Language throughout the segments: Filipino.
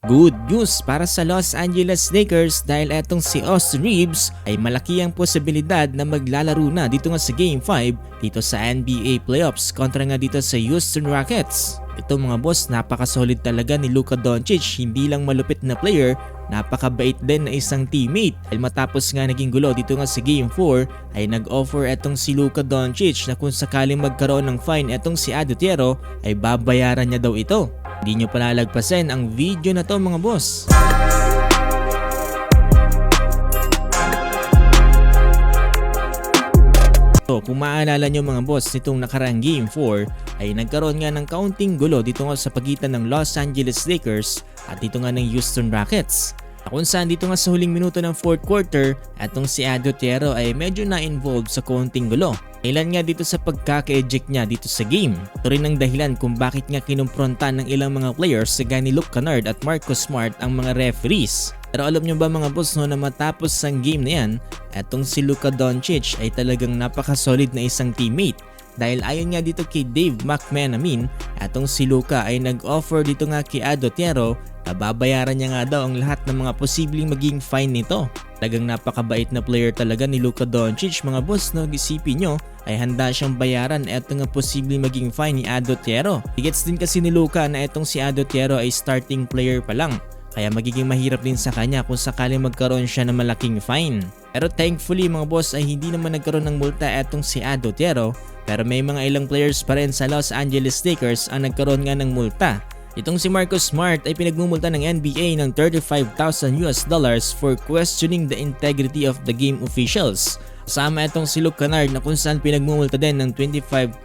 Good news para sa Los Angeles Lakers dahil etong si Austin Reeves ay malaki ang posibilidad na maglalaro na dito nga sa Game 5 dito sa NBA Playoffs kontra nga dito sa Houston Rockets. Ito mga boss, napaka-solid talaga ni Luka Doncic, hindi lang malupit na player, napakabait din na isang teammate. Dahil matapos nga naging gulo dito nga sa Game 4 ay nag-offer etong si Luka Doncic na kung sakaling magkaroon ng fine etong si Adotero ay babayaran niya daw ito. Hindi nyo palalagpasin ang video na to mga boss. So, kung maalala nyo mga boss, nitong nakaraang Game 4 ay nagkaroon nga ng kaunting gulo dito nga sa pagitan ng Los Angeles Lakers at dito nga ng Houston Rockets. Kung saan dito nga sa huling minuto ng 4th quarter, etong si Adotero ay medyo na-involved sa kaunting gulo. Ilan nga dito sa pagkaka-eject niya dito sa game. Ito rin ang dahilan kung bakit nga kinumpronta ng ilang mga players sa ni Luke Kennard at Marcus Smart ang mga referees. Pero alam nyo ba mga boss no, na matapos ang game na yan, etong si Luka Doncic ay talagang napaka-solid na isang teammate. Dahil ayon nga dito kay Dave McMenamin, etong si Luka ay nag-offer dito nga kay Adotero na babayaran niya nga daw ang lahat ng mga posibleng maging fine nito. Talagang napakabait na player talaga ni Luka Doncic mga boss no, isipin nyo ay handa siyang bayaran eto nga posibleng maging fine ni Adotero. Gets din kasi ni Luka na etong si Adotero ay starting player pa lang. Kaya magiging mahirap din sa kanya kung sakaling magkaroon siya ng malaking fine. Pero thankfully mga boss ay hindi naman nagkaroon ng multa etong si Adotero. Pero may mga ilang players pa rin sa Los Angeles Lakers ang nagkaroon nga ng multa. Itong si Marcus Smart ay pinagmumulta ng NBA ng $35,000 for questioning the integrity of the game officials. Kasama itong si Luke Kennard na kung saan pinagmumulta din ng $25,000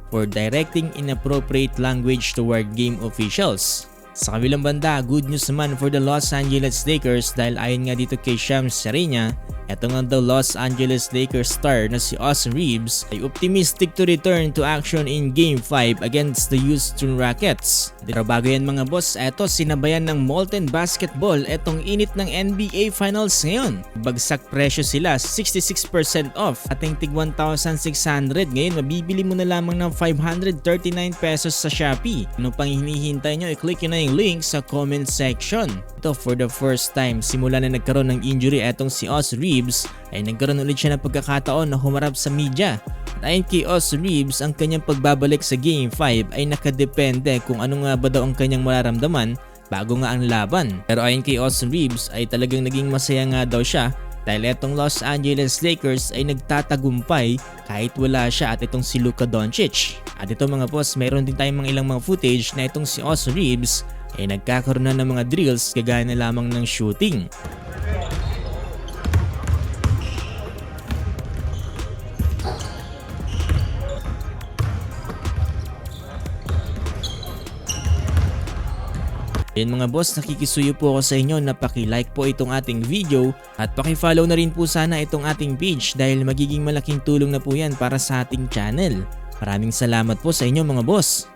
for directing inappropriate language toward game officials. Sa kabilang banda, good news naman for the Los Angeles Lakers dahil ayon nga dito kay Shams Charania, eto nga daw Los Angeles Lakers star na si Austin Reeves ay optimistic to return to action in Game 5 against the Houston Rockets. Pero bago yan mga boss, eto sinabayan ng molten basketball etong init ng NBA Finals ngayon. Bagsak presyo sila, 66% off, ating tig 1,600. Ngayon mabibili mo na lamang ng 539 pesos sa Shopee. Ano pang hinihintay nyo, i-click nyo na yung link sa comment section. Ito for the first time, simula na nagkaroon ng injury etong si Austin Reeves ay nagkaroon ulit siya ng pagkakataon na humarap sa media. At ayon kay Austin Reeves, ang kanyang pagbabalik sa Game 5 ay nakadepende kung ano nga ba daw ang kanyang mararamdaman bago nga ang laban. Pero ayon kay Austin Reeves ay talagang naging masaya nga daw siya dahil etong Los Angeles Lakers ay nagtatagumpay kahit wala siya at itong si Luka Doncic. At ito mga boss, mayroon din tayong mga ilang mga footage na itong si Austin Reeves ay nagkakaroon na ng mga drills kagaya na lamang ng shooting. Ayan mga boss, nakikisuyo po ako sa inyo na paki-like po itong ating video at paki-follow na rin po sana itong ating page dahil magiging malaking tulong na po yan para sa ating channel. Maraming salamat po sa inyo mga boss.